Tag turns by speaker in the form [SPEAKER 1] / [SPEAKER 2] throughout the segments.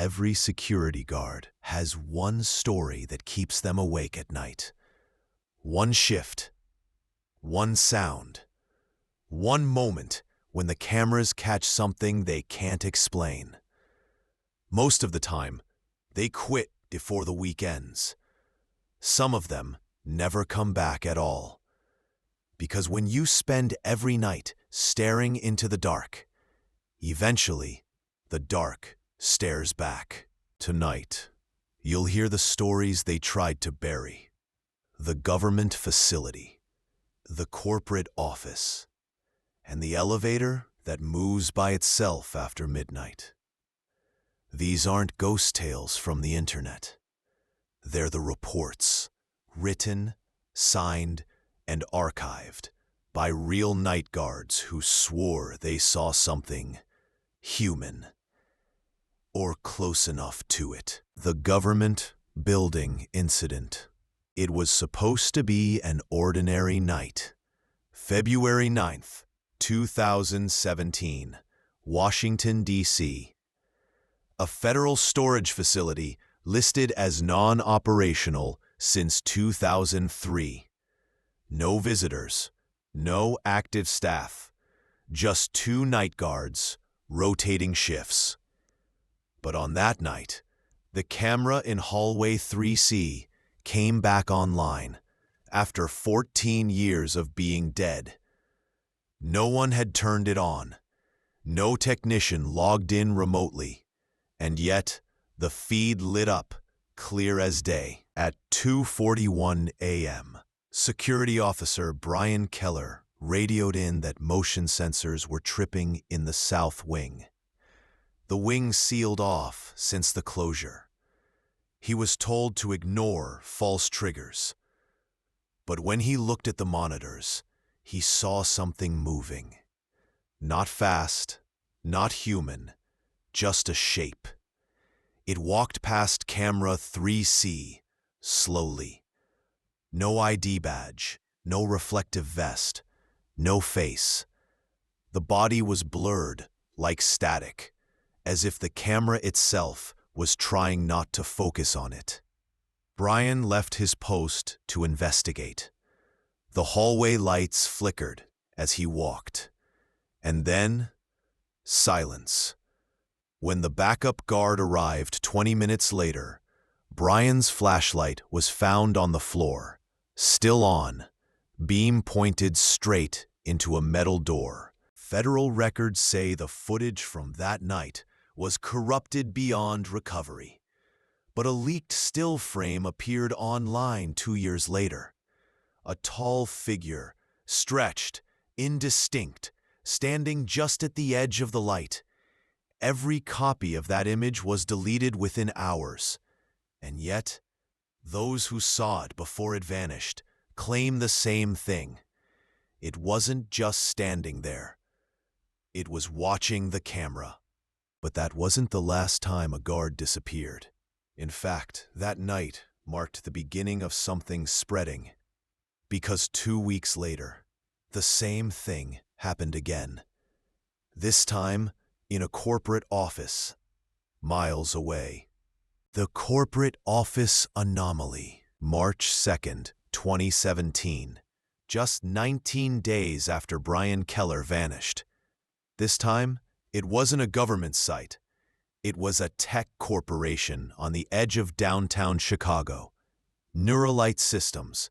[SPEAKER 1] Every security guard has one story that keeps them awake at night. One shift, one sound, one moment when the cameras catch something they can't explain. Most of the time, they quit before the week ends. Some of them never come back at all. Because when you spend every night staring into the dark, eventually, the dark stares back. Tonight, you'll hear the stories they tried to bury. The government facility, the corporate office, and the elevator that moves by itself after midnight. These aren't ghost tales from the internet. They're the reports, written, signed, and archived by real night guards who swore they saw something human, or close enough to it. The government building incident. It was supposed to be an ordinary night. February 9th, 2017, Washington, D.C. A federal storage facility listed as non-operational since 2003. No visitors, no active staff, just 2 night guards, rotating shifts. But on that night, the camera in hallway 3C came back online after 14 years of being dead. No one had turned it on. No technician logged in remotely. And yet, the feed lit up, clear as day. At 2:41 a.m., Security Officer Brian Keller radioed in that motion sensors were tripping in the south wing. The wing sealed off since the closure. He was told to ignore false triggers. But when he looked at the monitors, he saw something moving. Not fast, not human, just a shape. It walked past camera 3C, slowly. No ID badge, no reflective vest, no face. The body was blurred, like static, as if the camera itself was trying not to focus on it. Brian left his post to investigate. The hallway lights flickered as he walked. And then, silence. When the backup guard arrived 20 minutes later, Brian's flashlight was found on the floor, still on, beam pointed straight into a metal door. Federal records say the footage from that night was corrupted beyond recovery. But a leaked still frame appeared online 2 years later. A tall figure, stretched, indistinct, standing just at the edge of the light. Every copy of that image was deleted within hours. And yet, those who saw it before it vanished claim the same thing. It wasn't just standing there. It was watching the camera. But that wasn't the last time a guard disappeared. In fact, that night marked the beginning of something spreading. Because 2 weeks later, the same thing happened again. This time, in a corporate office, miles away. The Corporate Office Anomaly, March 2nd, 2017, just 19 days after Brian Keller vanished. This time, it wasn't a government site. It was a tech corporation on the edge of downtown Chicago, Neuralite Systems,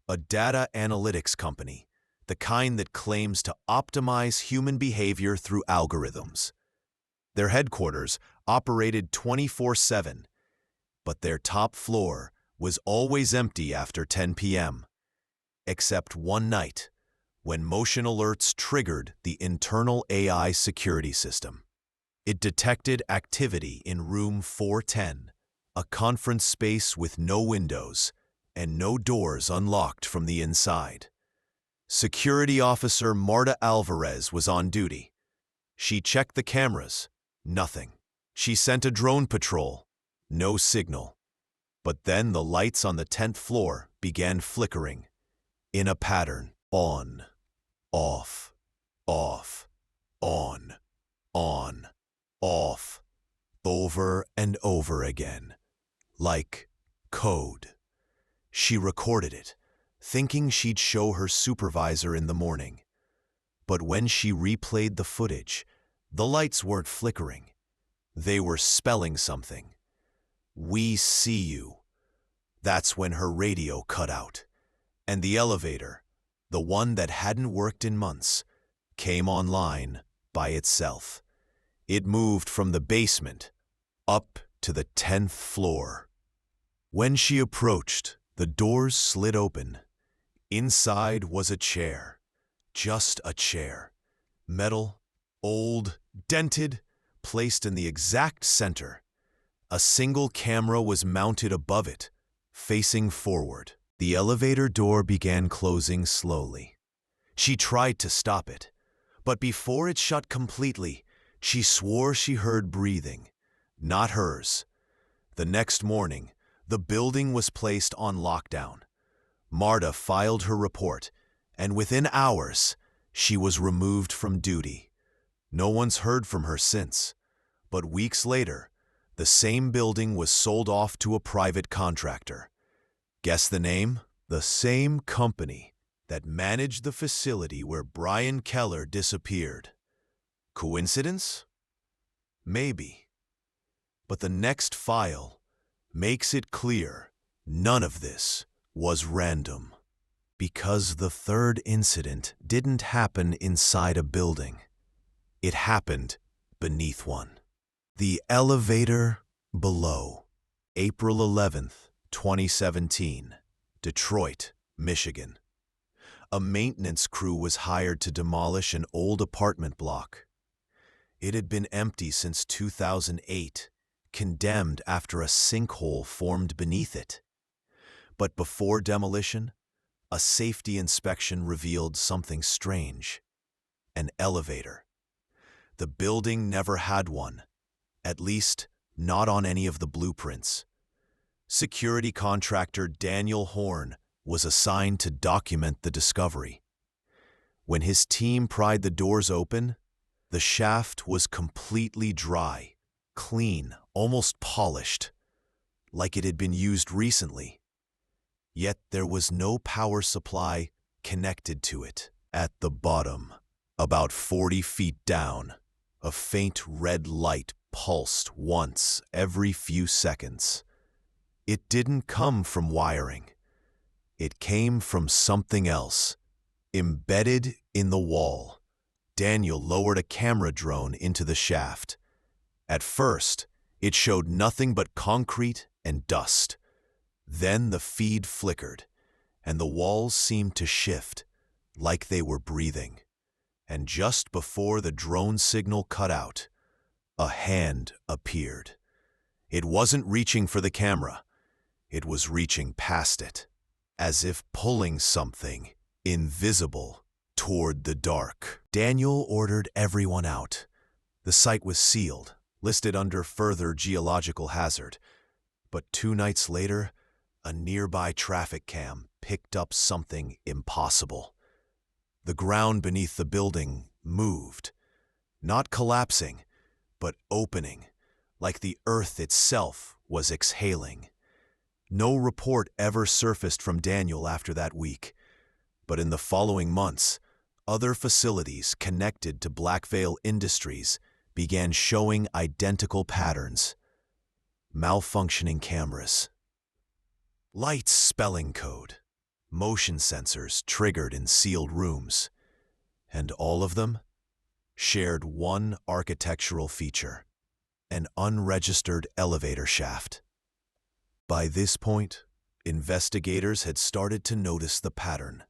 [SPEAKER 1] a data analytics company, the kind that claims to optimize human behavior through algorithms. Their headquarters operated 24/7, but their top floor was always empty after 10 p.m., except one night when motion alerts triggered the internal AI security system. It detected activity in room 410, a conference space with no windows and no doors unlocked from the inside. Security Officer Marta Alvarez was on duty. She checked the cameras. Nothing. She sent a drone patrol. No signal. But then the lights on the 10th floor began flickering in a pattern. On, off, off, on, off, over and over again, like code. She recorded it, thinking she'd show her supervisor in the morning. But when she replayed the footage, the lights weren't flickering. They were spelling something. "We see you." That's when her radio cut out, and the elevator, the one that hadn't worked in months, came online by itself. It moved from the basement up to the 10th floor. When she approached, the doors slid open. Inside was a chair. Just a chair. Metal, old, dented, placed in the exact center. A single camera was mounted above it, facing forward. The elevator door began closing slowly. She tried to stop it, but before it shut completely, she swore she heard breathing, not hers. The next morning, the building was placed on lockdown. Marta filed her report, and within hours, she was removed from duty. No one's heard from her since, but weeks later, the same building was sold off to a private contractor. Guess the name? The same company that managed the facility where Brian Keller disappeared. Coincidence? Maybe. But the next file makes it clear none of this was random. Because the third incident didn't happen inside a building. It happened beneath one. The elevator below. April 11th, 2017, Detroit, Michigan. A maintenance crew was hired to demolish an old apartment block. It had been empty since 2008, condemned after a sinkhole formed beneath it. But before demolition, a safety inspection revealed something strange. An elevator. The building never had one, at least not on any of the blueprints. Security contractor Daniel Horn was assigned to document the discovery. When his team pried the doors open, the shaft was completely dry, clean, almost polished, like it had been used recently. Yet there was no power supply connected to it. At the bottom, about 40 feet down, a faint red light pulsed once every few seconds. It didn't come from wiring. It came from something else, embedded in the wall. Daniel lowered a camera drone into the shaft. At first, it showed nothing but concrete and dust. Then the feed flickered, and the walls seemed to shift, like they were breathing. And just before the drone signal cut out, a hand appeared. It wasn't reaching for the camera. It was reaching past it, as if pulling something invisible toward the dark. Daniel ordered everyone out. The site was sealed, listed under further geological hazard. But 2 nights later, a nearby traffic cam picked up something impossible. The ground beneath the building moved, not collapsing, but opening, like the earth itself was exhaling. No report ever surfaced from Daniel after that week, but in the following months, other facilities connected to Blackvale Industries began showing identical patterns. Malfunctioning cameras, lights spelling code, motion sensors triggered in sealed rooms, and all of them shared one architectural feature: an unregistered elevator shaft. By this point, investigators had started to notice the pattern,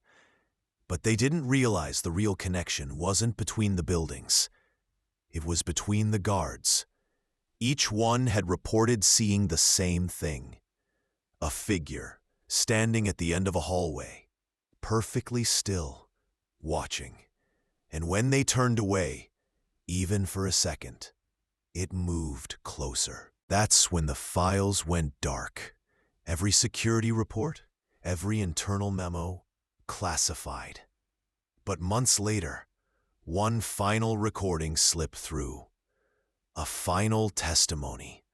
[SPEAKER 1] but they didn't realize the real connection wasn't between the buildings. It was between the guards. Each one had reported seeing the same thing: a figure standing at the end of a hallway, perfectly still, watching. And when they turned away, even for a second, it moved closer. That's when the files went dark. Every security report, every internal memo, classified. But months later, one final recording slipped through. A final testimony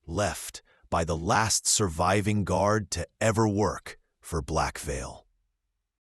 [SPEAKER 1] left by the last surviving guard to ever work for Black Veil.